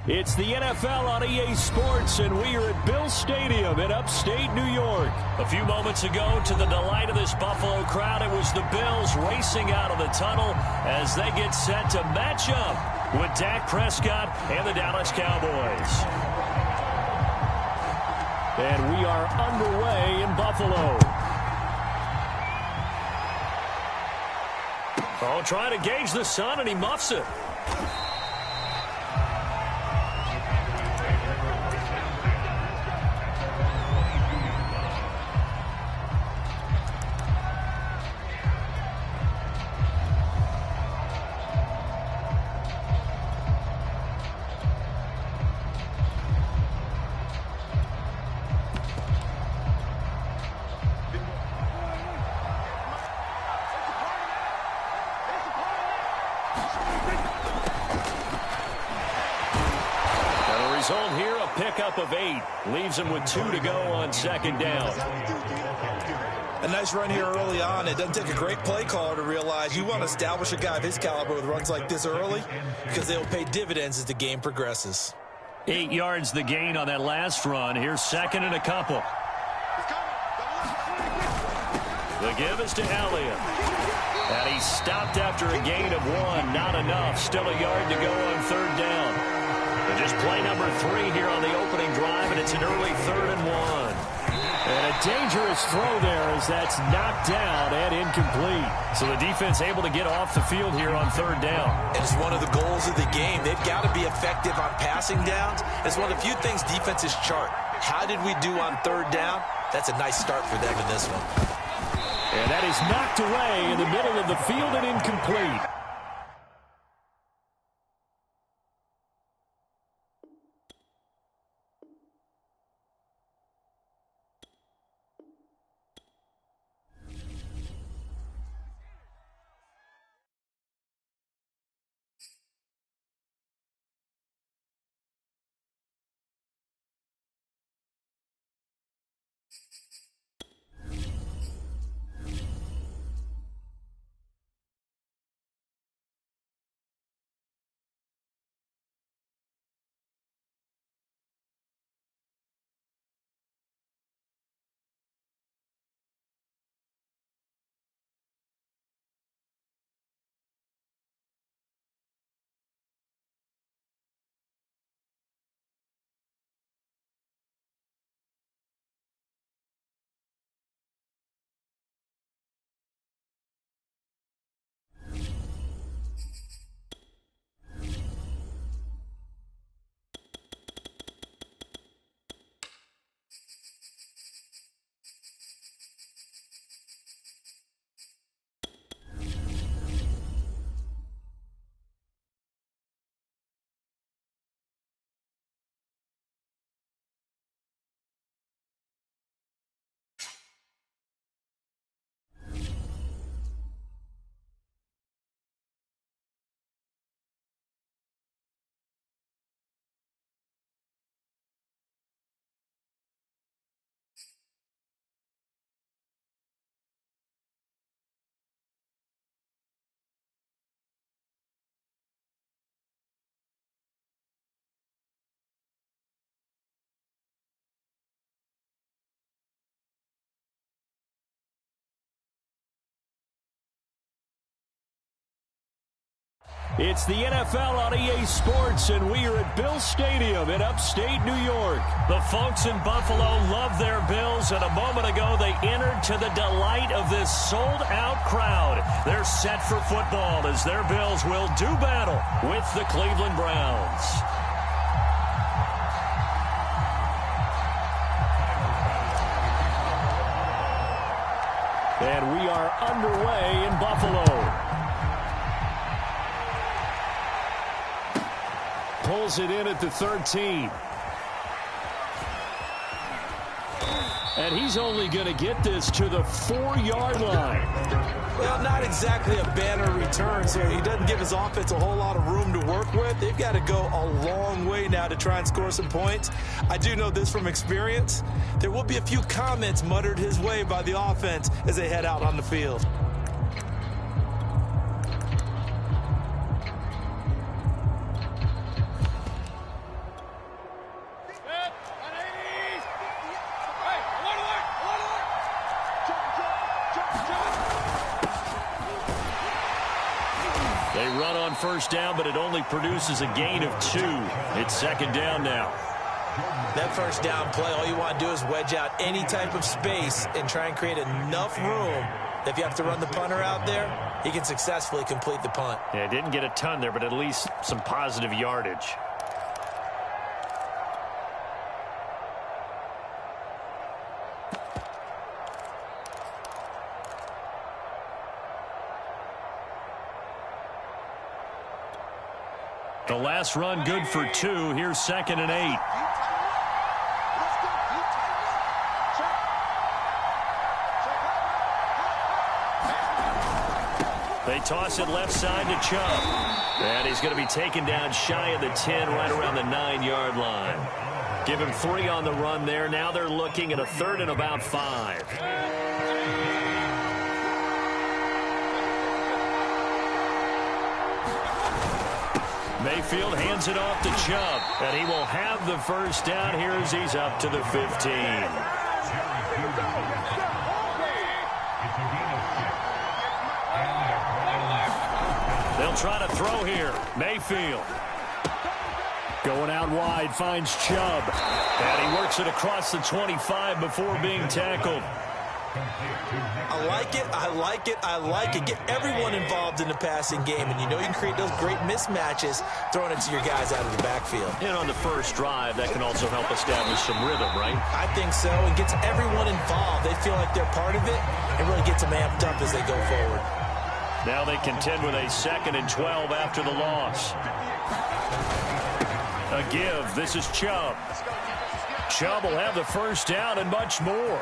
It's the NFL on EA Sports, and we are at Bill Stadium in upstate New York. A few moments ago, to the delight of this Buffalo crowd, it was the Bills racing out of the tunnel as they get set to match up with Dak Prescott and the Dallas Cowboys. And we are underway in Buffalo. Oh, trying to gauge the sun, and he muffs it. Result here, a pickup of 8. Leaves him with 2 to go on second down. A nice run here early on. It doesn't take a great play caller to realize you want to establish a guy of his caliber with runs like this early because they'll pay dividends as the game progresses. 8 yards the gain on that last run. Here's second and a couple. The give is to Elliott. And he stopped after a gain of 1. Not enough. Still a yard to go on third down. And just play number 3 here on the opening drive, and it's an early 3rd and 1. And a dangerous throw there as that's knocked down and incomplete. So the defense able to get off the field here on third down. It's one of the goals of the game. They've got to be effective on passing downs. It's one of the few things defenses chart. How did we do on third down? That's a nice start for them in this one. And that is knocked away in the middle of the field and incomplete. It's the NFL on EA Sports, and we are at Bill Stadium in upstate New York. The folks in Buffalo love their Bills, and a moment ago they entered to the delight of this sold-out crowd. They're set for football as their Bills will do battle with the Cleveland Browns. And we are underway in Buffalo. Pulls it in at the 13. And he's only going to get this to the 4-yard line. Well, not exactly a banner return, so he doesn't give his offense a whole lot of room to work with. They've got to go a long way now to try and score some points. I do know this from experience. There will be a few comments muttered his way by the offense as they head out on the field. They run on first down, but it only produces a gain of 2. It's second down now. That first down play, all you want to do is wedge out any type of space and try and create enough room that if you have to run the punter out there, he can successfully complete the punt. Yeah, didn't get a ton there, but at least some positive yardage. The last run good for 2. Here's 2nd and 8. They toss it left side to Chubb. And he's going to be taken down shy of the 10, right around the 9-yard line. Give him 3 on the run there. Now they're looking at a 3rd and about 5. Mayfield hands it off to Chubb, and he will have the first down here as he's up to the 15. They'll try to throw here. Mayfield. Going out wide, finds Chubb. And he works it across the 25 before being tackled. I like it, I like it, I like it. Get everyone involved in the passing game, and you know you can create those great mismatches throwing it to your guys out of the backfield. And on the first drive, that can also help establish some rhythm, right? I think so. It gets everyone involved. They feel like they're part of it, and really gets them amped up as they go forward. Now they contend with a 2nd and 12 after the loss. A give. This is Chubb. Chubb will have the first down and much more.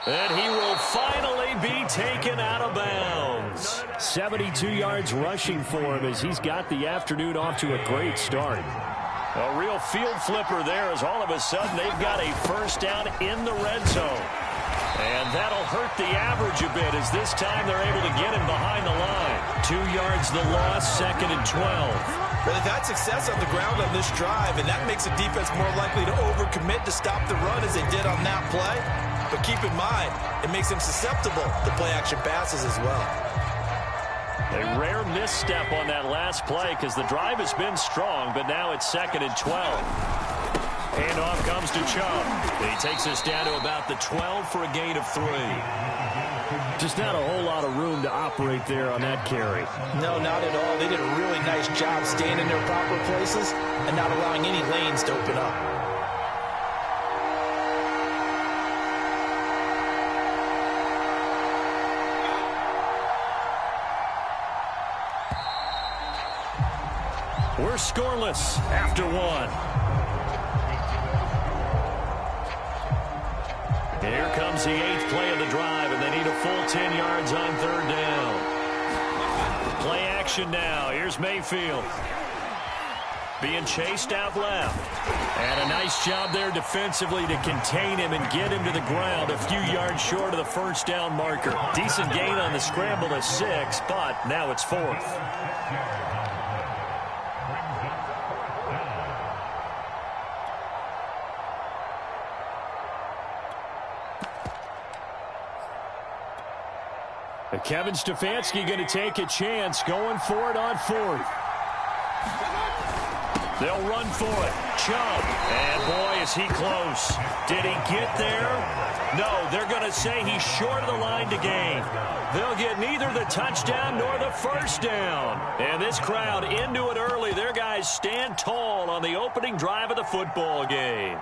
And he will finally be taken out of bounds. 72 yards rushing for him as he's got the afternoon off to a great start. A real field flipper there as all of a sudden they've got a first down in the red zone. And that'll hurt the average a bit as this time they're able to get him behind the line. 2 yards the loss, 2nd and 12. Well, they've had success on the ground on this drive, and that makes the defense more likely to overcommit to stop the run as they did on that play. But keep in mind, it makes them susceptible to play-action passes as well. A rare misstep on that last play because the drive has been strong, but now it's 2nd and 12. Handoff comes to Chubb. He takes us down to about the 12 for a gain of 3. Just not a whole lot of room to operate there on that carry. No, not at all. They did a really nice job staying in their proper places and not allowing any lanes to open up. We're scoreless after 1. Here comes the 8th play of the drive, and they need a full 10 yards on 3rd down. Play action now. Here's Mayfield. Being chased out left. And a nice job there defensively to contain him and get him to the ground a few yards short of the first down marker. Decent gain on the scramble to 6, but now it's 4th. Kevin Stefanski going to take a chance, going for it on 4th. They'll run for it. Chubb. And boy, is he close. Did he get there? No, they're going to say he's short of the line to gain. They'll get neither the touchdown nor the first down. And this crowd into it early. Their guys stand tall on the opening drive of the football game.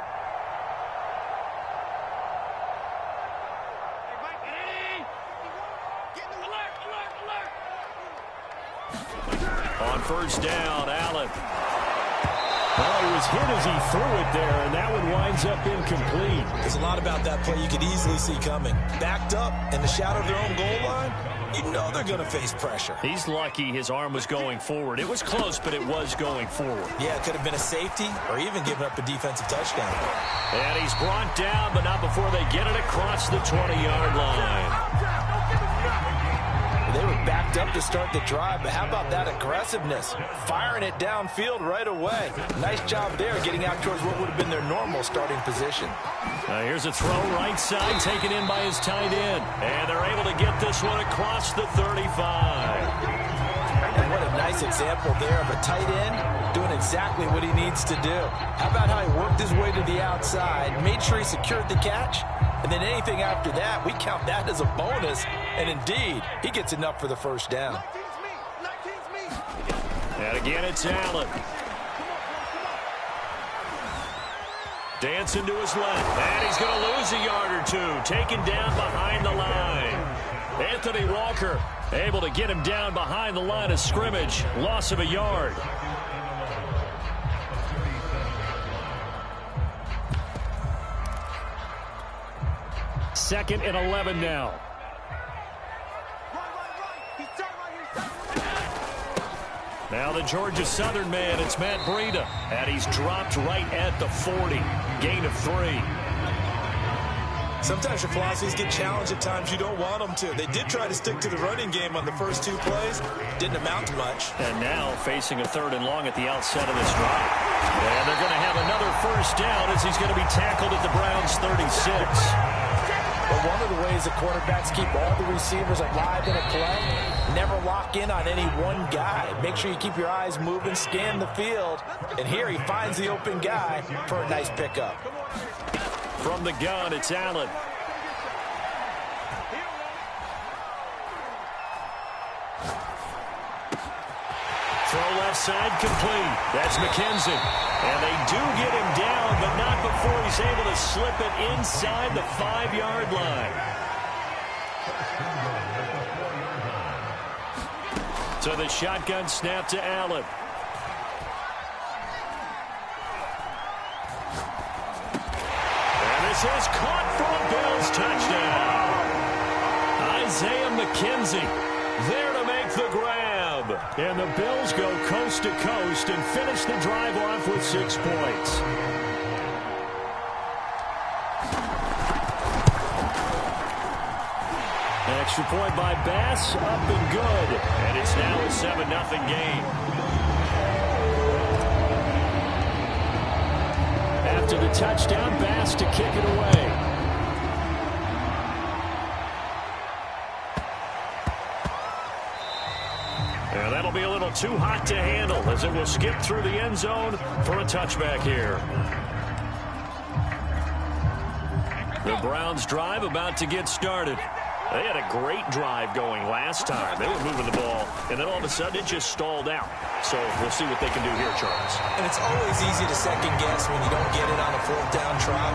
On first down, Allen. Well, he was hit as he threw it there, and that one winds up incomplete. There's a lot about that play you could easily see coming. Backed up in the shadow of their own goal line, you know they're going to face pressure. He's lucky his arm was going forward. It was close, but it was going forward. Yeah, it could have been a safety or even given up a defensive touchdown. And he's brought down, but not before they get it across the 20-yard line. They were backed mixed up to start the drive, but how about that aggressiveness? Firing it downfield right away. Nice job there getting out towards what would have been their normal starting position. Here's a throw right side, taken in by his tight end. And they're able to get this one across the 35. And what a nice example there of a tight end doing exactly what he needs to do. How about how he worked his way to the outside, made sure he secured the catch, and then anything after that, we count that as a bonus. And indeed, he gets enough for the first down. And again, it's Allen. Dancing to his left. And he's going to lose a yard or two. Taken down behind the line. Anthony Walker able to get him down behind the line of scrimmage. Loss of a yard. Second and 11 now. Now the Georgia Southern man, it's Matt Breida. And he's dropped right at the 40. Gain of 3. Sometimes your philosophies get challenged at times you don't want them to. They did try to stick to the running game on the first 2 plays. Didn't amount to much. And now facing a 3rd and long at the outset of this drive. And they're going to have another first down as he's going to be tackled at the Browns' 36. But one of the ways the quarterbacks keep all the receivers alive in a play, never lock in on any one guy. Make sure you keep your eyes moving, scan the field. And here he finds the open guy for a nice pickup. From the gun, it's Allen. Throw left side complete. That's McKenzie. And they do get him down, but not before he's able to slip it inside the 5-yard line. So the shotgun snap to Allen. And this is caught for a Bills touchdown. Isaiah McKenzie there to make the grab. And the Bills go coast to coast and finish the drive off with 6 points. Extra point by Bass, up and good. And it's now a 7-0 game. After the touchdown, Bass to kick it away. And that'll be a little too hot to handle as it will skip through the end zone for a touchback here. The Browns drive about to get started. They had a great drive going last time. They were moving the ball, and then all of a sudden it just stalled out. So we'll see what they can do here, Charles. And it's always easy to second guess when you don't get it on a 4th down try.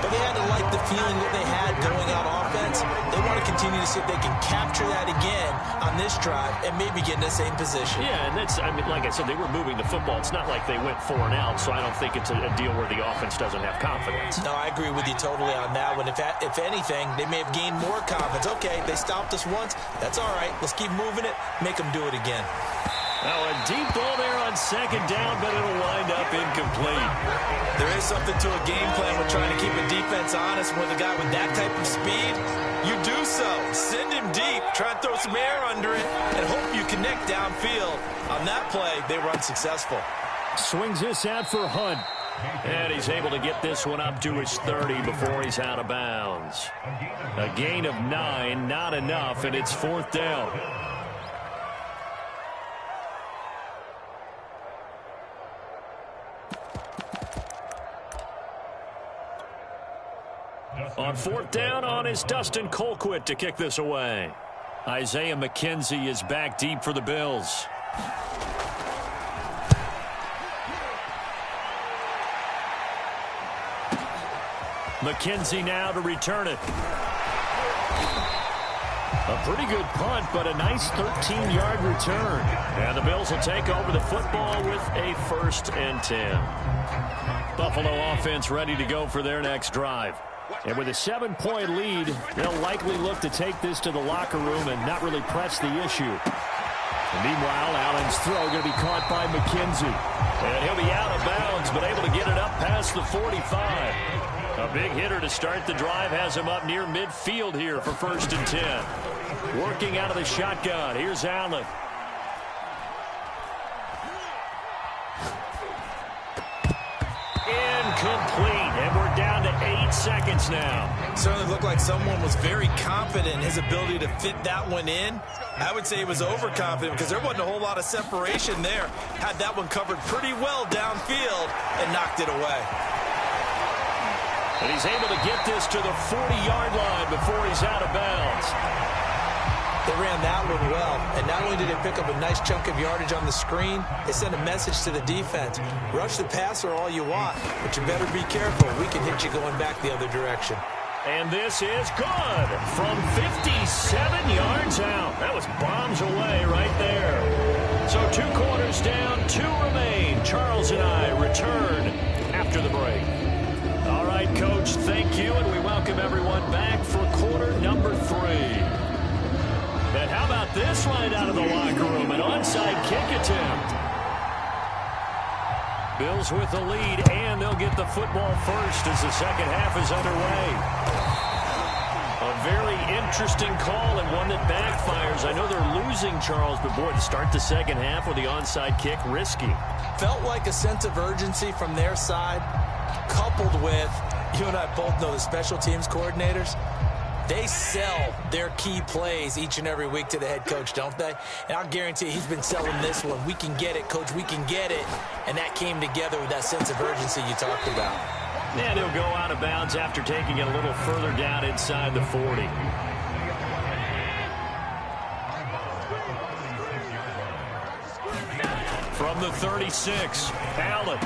But they had to like the feeling that they had going out offense. They want to continue to see if they can capture that again on this drive and maybe get in the same position. Yeah, and that's, I mean, like I said, they were moving the football. It's not like they went 4 and out, so I don't think it's a deal where the offense doesn't have confidence. No, I agree with you totally on that one. If anything, they may have gained more confidence. Okay, they stopped us once. That's all right. Let's keep moving it. Make them do it again. Now a deep ball there on 2nd down, but it'll wind up incomplete. There is something to a game plan with trying to keep a defense honest. With a guy with that type of speed, you do so. Send him deep. Try and throw some air under it and hope you connect downfield. On that play, they were unsuccessful. Swings this out for Hunt. And he's able to get this one up to his 30 before he's out of bounds. A gain of 9, not enough, and it's 4th down. On 4th down on is Dustin Colquitt to kick this away. Isaiah McKenzie is back deep for the Bills. McKenzie now to return it. A pretty good punt, but a nice 13-yard return. And the Bills will take over the football with a 1st and 10. Buffalo offense ready to go for their next drive. And with a 7-point lead, they'll likely look to take this to the locker room and not really press the issue. Meanwhile, Allen's throw going to be caught by McKenzie. And he'll be out of bounds, but able to get it up past the 45. A big hitter to start the drive has him up near midfield here for 1st and 10. Working out of the shotgun. Here's Allen. Incomplete, and we're down to 8 seconds now. Certainly looked like someone was very confident in his ability to fit that one in. I would say he was overconfident because there wasn't a whole lot of separation there. Had that one covered pretty well downfield and knocked it away. And he's able to get this to the 40-yard line before he's out of bounds. They ran that one well, and not only did they pick up a nice chunk of yardage on the screen, they sent a message to the defense. Rush the passer all you want, but you better be careful. We can hit you going back the other direction. And this is good from 57 yards out. That was bombs away right there. So 2 quarters down, 2 remain. Charles and I return after the break. All right, Coach, thank you, and we welcome everyone back for quarter number 3. And how about this right out of the locker room? An onside kick attempt. Bills with the lead, and they'll get the football first as the second half is underway. A very interesting call and one that backfires. I know they're losing, Charles, but boy, to start the second half with the onside kick, risky. Felt like a sense of urgency from their side, coupled with, you and I both know the special teams coordinators. They sell their key plays each and every week to the head coach, don't they? And I'll guarantee he's been selling this one. We can get it, Coach. We can get it. And that came together with that sense of urgency you talked about. And he'll go out of bounds after taking it a little further down inside the 40. From the 36, Allen.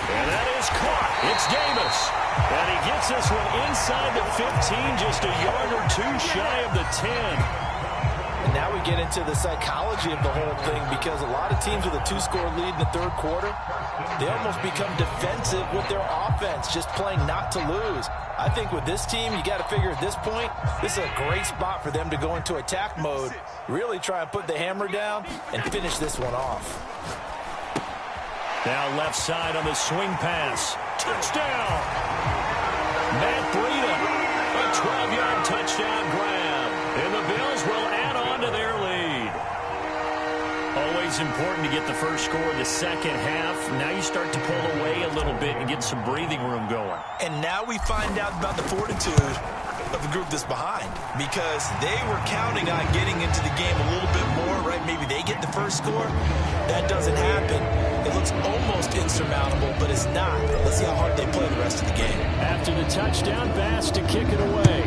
And that is caught. It's Davis. And he gets this one inside the 15, just a yard or 2 shy of the 10. And now we get into the psychology of the whole thing, because a lot of teams with a 2-score lead in the 3rd quarter, they almost become defensive with their offense, just playing not to lose. I think with this team, you got to figure at this point, this is a great spot for them to go into attack mode, really try and put the hammer down and finish this one off. Now left side on the swing pass. Touchdown! Matt Breida, a 12-yard touchdown grab. And the Bills will add on to their lead. Always important to get the first score in the second half. Now you start to pull away a little bit and get some breathing room going. And now we find out about the fortitude of the group that's behind, because they were counting on getting into the game a little bit more, right? Maybe they get the first score. That doesn't happen. It looks almost insurmountable, but it's not. Let's see how hard they play the rest of the game. After the touchdown, Bass to kick it away.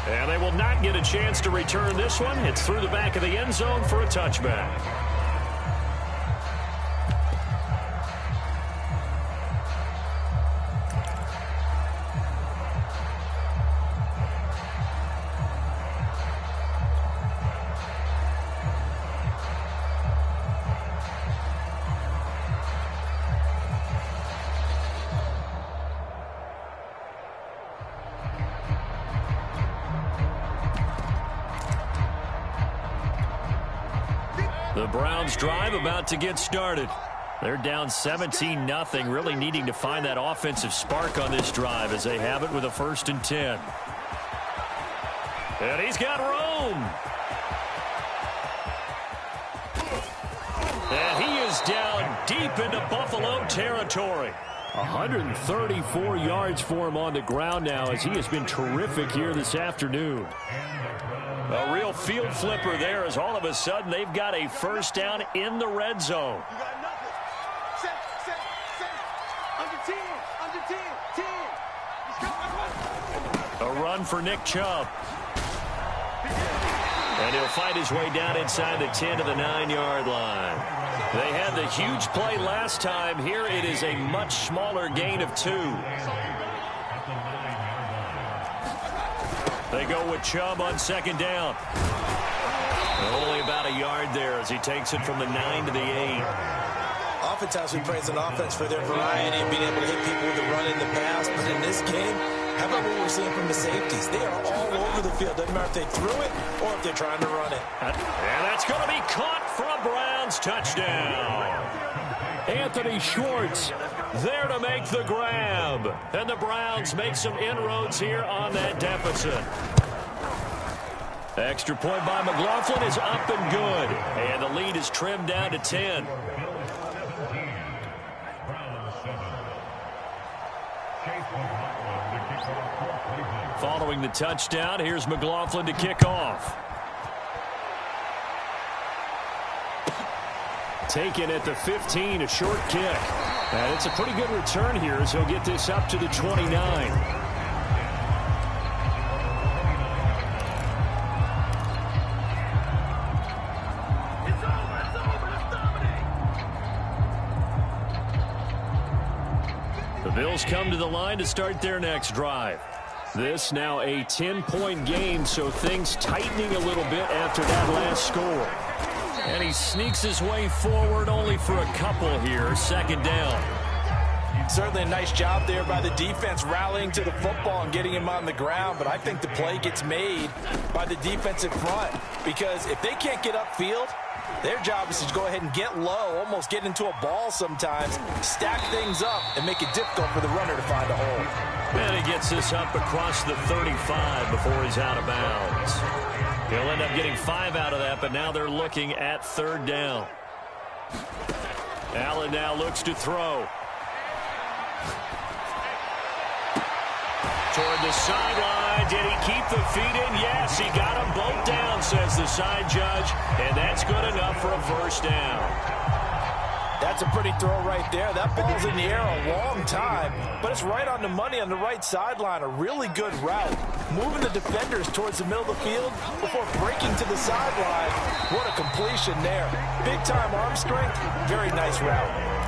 And they will not get a chance to return this one. It's through the back of the end zone for a touchback. The Browns drive about to get started. They're down 17-0, really needing to find that offensive spark on this drive as they have it with a 1st and 10. And he's got room. And he is down deep into Buffalo territory. 134 yards for him on the ground now, as he has been terrific here this afternoon. A real field flipper there, as all of a sudden they've got a first down in the red zone. A run for Nick Chubb. And he'll fight his way down inside the 10 to the 9-yard line. They had the huge play last time. Here it is a much smaller gain of 2. They go with Chubb on 2nd down. Only about a yard there as he takes it from the 9 to the 8. Oftentimes we praise an offense for their variety and being able to hit people with the run and the pass, but in this game, How about what we're seeing from the safeties? They are all over the field. Doesn't matter if they threw it or if they're trying to run it. And that's going to be caught for a Browns touchdown. Anthony Schwartz there to make the grab. And the Browns make some inroads here on that deficit. Extra point by McLaughlin is up and good. And the lead is trimmed down to 10. Following the touchdown, here's McLaughlin to kick off. Taken at the 15, a short kick. And it's a pretty good return here as he'll get this up to the 29. The Bills come to the line to start their next drive. This now a 10-point game, so things tightening a little bit after that last score. And he sneaks his way forward only for a couple here. Second down. Certainly a nice job there by the defense rallying to the football and getting him on the ground, but I think the play gets made by the defensive front because if they can't get upfield, their job is to go ahead and get low, almost get into a ball sometimes, stack things up, and make it difficult for the runner to find a hole. And he gets this up across the 35 before he's out of bounds. He'll end up getting 5 out of that, but now they're looking at third down. Allen now looks to throw. Toward the sideline. Did he keep the feet in? Yes, he got them both down, says the side judge. And that's good enough for a first down. That's a pretty throw right there. That ball's in the air a long time, but it's right on the money on the right sideline. A really good route. Moving the defenders towards the middle of the field before breaking to the sideline. What a completion there. Big-time arm strength. Very nice route.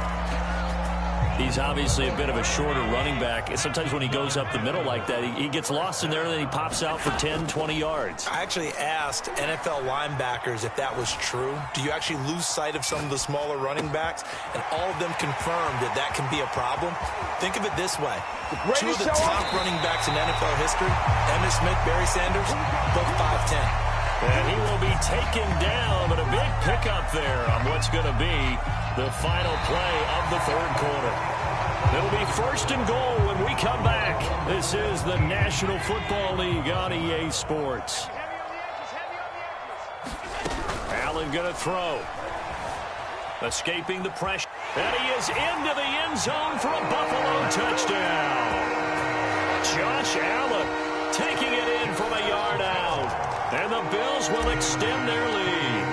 He's obviously a bit of a shorter running back. Sometimes when he goes up the middle like that, he gets lost in there and then he pops out for 10, 20 yards. I actually asked NFL linebackers if that was true. Do you actually lose sight of some of the smaller running backs? And all of them confirmed that that can be a problem. Think of it this way. Two of the top running backs in NFL history, Emmitt Smith, Barry Sanders, both 5'10". And he will be taken down, but a big pickup there on what's going to be the final play of the third quarter. It'll be first and goal when we come back. This is the National Football League on EA Sports. Allen going to throw. Escaping the pressure. And he is into the end zone for a Buffalo touchdown. Josh Allen taking it in from a yard out. And the Bills will extend their lead.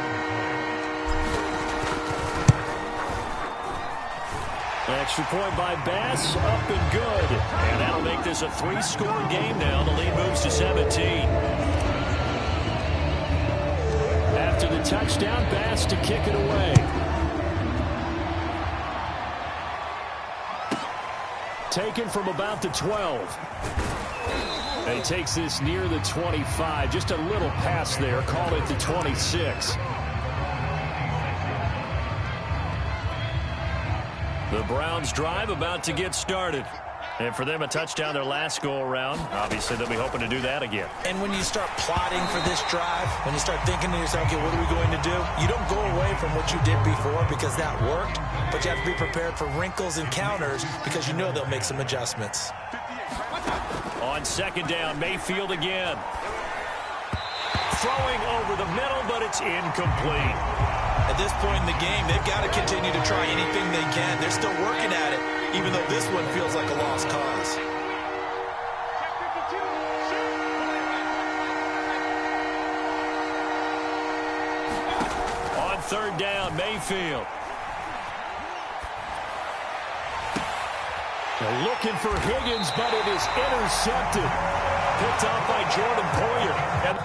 Extra point by Bass, up and good. And that'll make this a 3-score game now. The lead moves to 17. After the touchdown, Bass to kick it away. Taken from about the 12. And he takes this near the 25. Just a little pass there. Call it the 26. The Browns drive about to get started. And for them, a touchdown their last go-around. Obviously, they'll be hoping to do that again. And when you start plotting for this drive, when you start thinking to yourself, okay, what are we going to do? You don't go away from what you did before because that worked. But you have to be prepared for wrinkles and counters because you know they'll make some adjustments. On second down, Mayfield again. Throwing over the middle, but it's incomplete. At this point in the game, they've got to continue to try anything they can. They're still working at it, even though this one feels like a lost cause. On third down, Mayfield. They're looking for Higgins, but it is intercepted. Picked off by Jordan Poyer. And